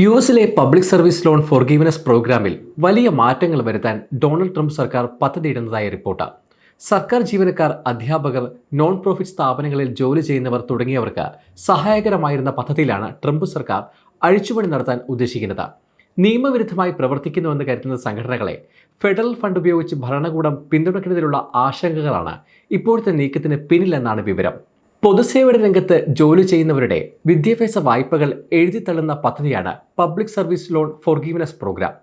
യുഎസിലെ public service loan forgiveness പ്രോഗ്രാമിൽ വലിയ മാറ്റങ്ങൾ വരുത്താൻ ഡൊണാൾഡ് ട്രംപ് സർക്കാർ പദ്ധതിയിടുന്നതായി റിപ്പോർട്ട്. സർക്കാർ ജീവനക്കാർ, അധ്യാപകർ, നോൺ പ്രോഫിറ്റ് സ്ഥാപനങ്ങളിൽ ജോലി ചെയ്യുന്നവർ തുടങ്ങിയവർക്ക് സഹായകരമായിരുന്ന പദ്ധതിയിലാണ് ട്രംപ് സർക്കാർ അഴിച്ചുപണി നടത്താൻ ഉദ്ദേശിക്കുന്നത്. നിയമവിരുദ്ധമായി പ്രവർത്തിക്കുന്നുവെന്ന് കരുതുന്ന സംഘടനകളെ ഫെഡറൽ ഫണ്ട് ഉപയോഗിച്ച് ഭരണകൂടം പിന്തുണയ്ക്കുന്നതിലുള്ള ആശങ്കകളാണ് ഇപ്പോഴത്തെ നീക്കത്തിന് പിന്നിലെന്നാണ് വിവരം. പൊതുസേവന രംഗത്ത് ജോലി ചെയ്യുന്നവരുടെ വിദ്യാഭ്യാസ വായ്പകൾ എഴുതിത്തള്ളുന്ന പദ്ധതിയാണ് public service loan forgiveness program.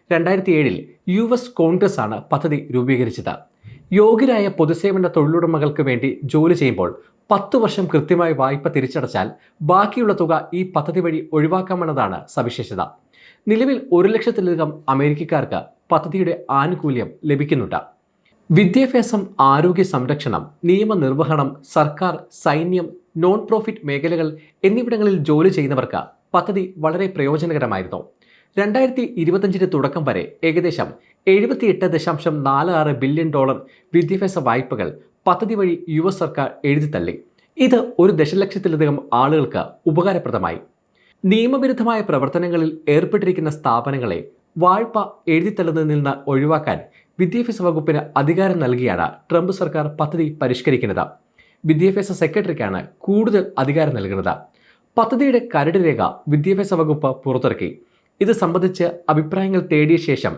2007 US Congress ആണ് പദ്ധതി രൂപീകരിച്ചത്. യോഗ്യരായ പൊതുസേവന തൊഴിലുടമകൾക്ക് വേണ്ടി ജോലി ചെയ്യുമ്പോൾ 10 വർഷം കൃത്യമായി വായ്പ തിരിച്ചടച്ചാൽ ബാക്കിയുള്ള തുക ഈ പദ്ധതി വഴി ഒഴിവാക്കാമെന്നതാണ് സവിശേഷത. നിലവിൽ 1 ലക്ഷത്തിലധികം അമേരിക്കക്കാർക്ക് പദ്ധതിയുടെ ആനുകൂല്യം ലഭിക്കുന്നുണ്ട്. വിദ്യാഭ്യാസം, ആരോഗ്യ സംരക്ഷണം, നിയമനിർവഹണം, സർക്കാർ, സൈന്യം, നോൺ പ്രോഫിറ്റ് മേഖലകൾ എന്നിവിടങ്ങളിൽ ജോലി ചെയ്യുന്നവർക്ക് പദ്ധതി വളരെ പ്രയോജനകരമായിരുന്നു. 2025 തുടക്കം വരെ ഏകദേശം $78.46 ബില്യൺ വിദ്യാഭ്യാസ വായ്പകൾ പദ്ധതി വഴി US സർക്കാർ എഴുതിത്തള്ളി. ഇത് 1 ദശലക്ഷത്തിലധികം ആളുകൾക്ക് ഉപകാരപ്രദമായി. നിയമവിരുദ്ധമായ പ്രവർത്തനങ്ങളിൽ ഏർപ്പെട്ടിരിക്കുന്ന സ്ഥാപനങ്ങളെ വായ്പ എഴുതിത്തള്ളുന്നതിൽ നിന്ന് ഒഴിവാക്കാൻ വിദ്യാഭ്യാസ വകുപ്പിന് അധികാരം നൽകിയാണ് ട്രംപ് സർക്കാർ പദ്ധതി പരിഷ്കരിക്കുന്നത്. വിദ്യാഭ്യാസ സെക്രട്ടറിക്കാണ് കൂടുതൽ അധികാരം നൽകുന്നത്. പദ്ധതിയുടെ കരട് രേഖ വിദ്യാഭ്യാസ വകുപ്പ് പുറത്തിറക്കി. ഇത് സംബന്ധിച്ച് അഭിപ്രായങ്ങൾ തേടിയ ശേഷം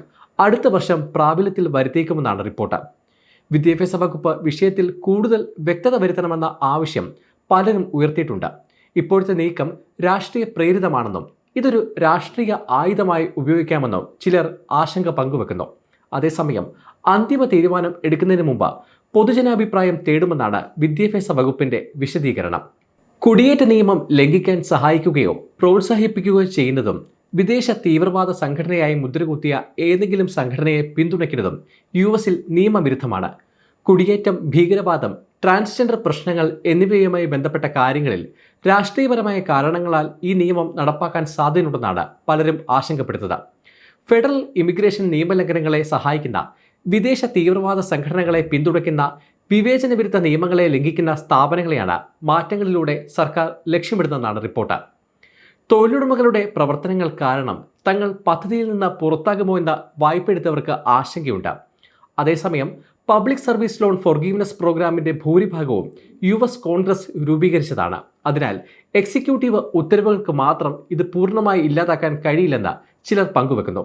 അടുത്ത വർഷം പ്രാബല്യത്തിൽ വരുത്തിയേക്കുമെന്നാണ് റിപ്പോർട്ട്. വിദ്യാഭ്യാസ വകുപ്പ് വിഷയത്തിൽ കൂടുതൽ വ്യക്തത വരുത്തണമെന്ന ആവശ്യം പലരും ഉയർത്തിയിട്ടുണ്ട്. ഇപ്പോഴത്തെ നീക്കം രാഷ്ട്രീയ പ്രേരിതമാണെന്നും ഇതൊരു രാഷ്ട്രീയ ആയുധമായി ഉപയോഗിക്കാമെന്നും ചിലർ ആശങ്ക പങ്കുവെക്കുന്നു. അതേസമയം അന്തിമ തീരുമാനം എടുക്കുന്നതിന് മുമ്പ് പൊതുജനാഭിപ്രായം തേടുമെന്നാണ് വിദ്യാഭ്യാസ വകുപ്പിന്റെ വിശദീകരണം. കുടിയേറ്റ നിയമം ലംഘിക്കാൻ സഹായിക്കുകയോ പ്രോത്സാഹിപ്പിക്കുകയോ ചെയ്യുന്നതും വിദേശ തീവ്രവാദ സംഘടനയായി മുദ്രകുത്തിയ ഏതെങ്കിലും സംഘടനയെ പിന്തുണയ്ക്കുന്നതും US-ൽ നിയമവിരുദ്ധമാണ്. കുടിയേറ്റം, ഭീകരവാദം, ട്രാൻസ്ജെൻഡർ പ്രശ്നങ്ങൾ എന്നിവയുമായി ബന്ധപ്പെട്ട കാര്യങ്ങളിൽ രാഷ്ട്രീയപരമായ കാരണങ്ങളാൽ ഈ നിയമം നടപ്പാക്കാൻ സാധ്യതയുണ്ടെന്നാണ് പലരും ആശങ്കപ്പെടുന്നത്. ഫെഡറൽ ഇമിഗ്രേഷൻ നിയമലംഘനങ്ങളെ സഹായിക്കുന്ന, വിദേശ തീവ്രവാദ സംഘടനകളെ പിന്തുണയ്ക്കുന്ന, വിവേചന വിരുദ്ധ നിയമങ്ങളെ ലംഘിക്കുന്ന സ്ഥാപനങ്ങളെയാണ് മാറ്റങ്ങളിലൂടെ സർക്കാർ ലക്ഷ്യമിടുന്നതെന്നാണ് റിപ്പോർട്ട്. തൊഴിലുടമകളുടെ പ്രവർത്തനങ്ങൾ കാരണം തങ്ങൾ പദ്ധതിയിൽ നിന്ന് പുറത്താകുമോ എന്ന വായ്പയെടുത്തവർക്ക് ആശങ്കയുണ്ട്. അതേസമയം പബ്ലിക് സർവീസ് ലോൺ ഫോർഗീവ്നെസ് പ്രോഗ്രാമിന്റെ ഭൂരിഭാഗവും US കോൺഗ്രസ് രൂപീകരിച്ചതാണ്. അതിനാൽ എക്സിക്യൂട്ടീവ് ഉത്തരവുകൾക്ക് മാത്രം ഇത് പൂർണ്ണമായി ഇല്ലാതാക്കാൻ കഴിയില്ലെന്ന് ചിലർ പങ്കുവെക്കുന്നു.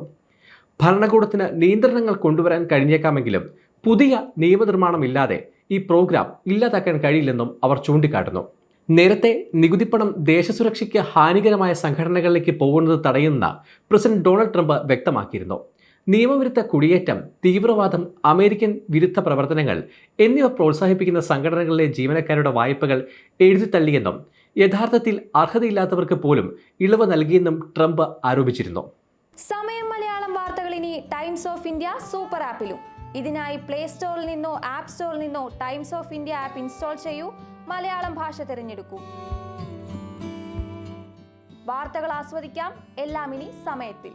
ഭരണകൂടത്തിന് നിയന്ത്രണങ്ങൾ കൊണ്ടുവരാൻ കഴിഞ്ഞേക്കാമെങ്കിലും പുതിയ നിയമനിർമ്മാണമില്ലാതെ ഈ പ്രോഗ്രാം ഇല്ലാതാക്കാൻ കഴിയില്ലെന്നും അവർ ചൂണ്ടിക്കാട്ടുന്നു. നേരത്തെ നികുതിപ്പണം ദേശസുരക്ഷയ്ക്ക് ഹാനികരമായ സംഘടനകളിലേക്ക് പോകുന്നത് തടയുന്ന പ്രസിഡന്റ് ഡൊണാൾഡ് ട്രംപ് വ്യക്തമാക്കിയിരുന്നു. നിയമവിരുദ്ധ കുടിയേറ്റം, തീവ്രവാദം, അമേരിക്കൻ വിരുദ്ധ പ്രവർത്തനങ്ങൾ എന്നിവ പ്രോത്സാഹിപ്പിക്കുന്ന സംഘടനകളിലെ ജീവനക്കാരുടെ വായ്പകൾ എഴുതിത്തള്ളിയെന്നും യഥാർത്ഥത്തിൽ അർഹതയില്ലാത്തവർക്ക് പോലും ഇളവ് നൽകിയെന്നും ട്രംപ് ആരോപിച്ചിരുന്നു. സമയം മലയാളം വാർത്തകൾ ഇനി ടൈംസ് ഓഫ് ഇന്ത്യ സൂപ്പർ ആപ്പിലും. ഇതിനായി പ്ലേ സ്റ്റോറിൽ നിന്നോ ആപ്പ് സ്റ്റോറിൽ നിന്നോ times of India app install ചെയ്യൂ. മലയാളം ഭാഷ തിരഞ്ഞെടുക്കൂ. വാർത്തകൾ ആസ്വദിക്കാം. എല്ലാം ഇനി സമയത്തിൽ.